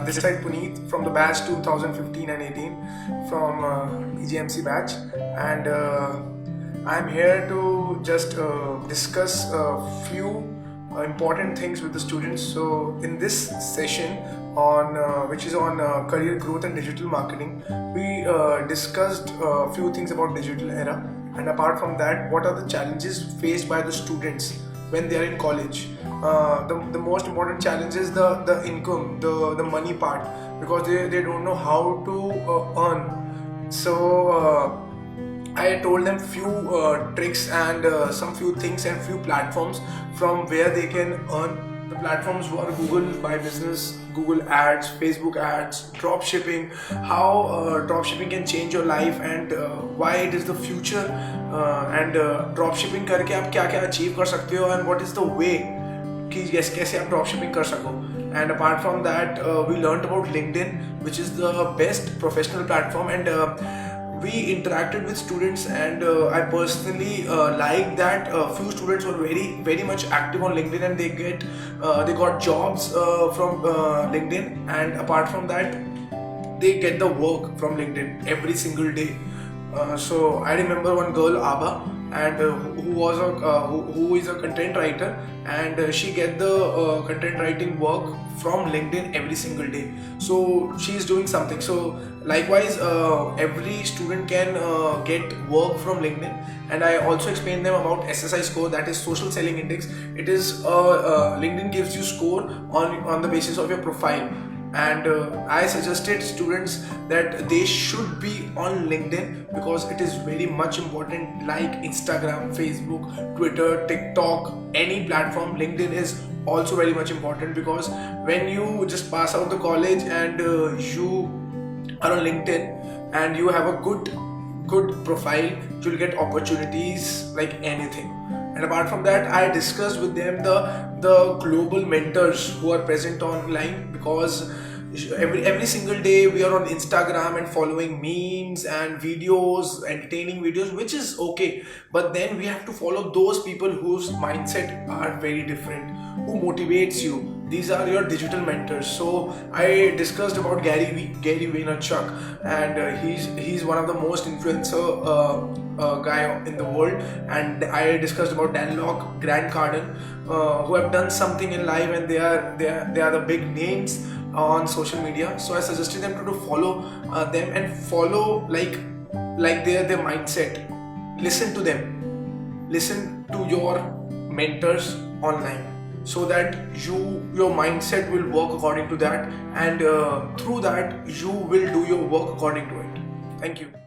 This side Puneet from the batch 2015 and 18 from EGMC batch, and I'm here to just discuss a few important things with the students. So in this session on which is on career growth and digital marketing, we discussed a few things about digital era, and apart from that, what are the challenges faced by the students when they are in college. The most important challenge is the income, the money part, because they don't know how to earn. So I told them few tricks and some few things and few platforms from where they can earn. The platforms were Google My Business, Google Ads, Facebook Ads, drop shipping, how drop shipping can change your life and why it is the future, and drop shipping करके आप क्या क्या achieve कर सकते हो, and what is the way कि कैसे आप drop shipping कर सको. And apart from that, we learned about LinkedIn, which is the best professional platform, and we interacted with students, and I personally like that few students were very much active on LinkedIn, and they got jobs from LinkedIn, and apart from that they get the work from LinkedIn every single day. So I remember one girl, Aba, and who is a content writer, and she get the content writing work from LinkedIn every single day. So she is doing something. So likewise, every student can get work from LinkedIn. And I also explained them about SSI score, that is Social Selling Index. It is LinkedIn gives you score on the basis of your profile. And I suggested students that they should be on LinkedIn because it is very much important, like Instagram, Facebook, Twitter, TikTok, any platform. LinkedIn is also very much important, because when you just pass out the college and you are on LinkedIn and you have a good profile, you'll get opportunities like anything. And apart from that, I discussed with them the global mentors who are present online, because every single day we are on Instagram and following memes and videos, entertaining videos, which is okay, but then we have to follow those people whose mindset are very different, who motivates you. These are your digital mentors. So I discussed about Gary Vaynerchuk, and he's one of the most influencer guy in the world. And I discussed about Dan Lok, Grant Cardone, who have done something in life, and they are the big names on social media. So I suggested them to follow them and follow like their mindset. Listen to them, listen to your mentors online, so that your mindset will work according to that, and through that you will do your work according to it. Thank you.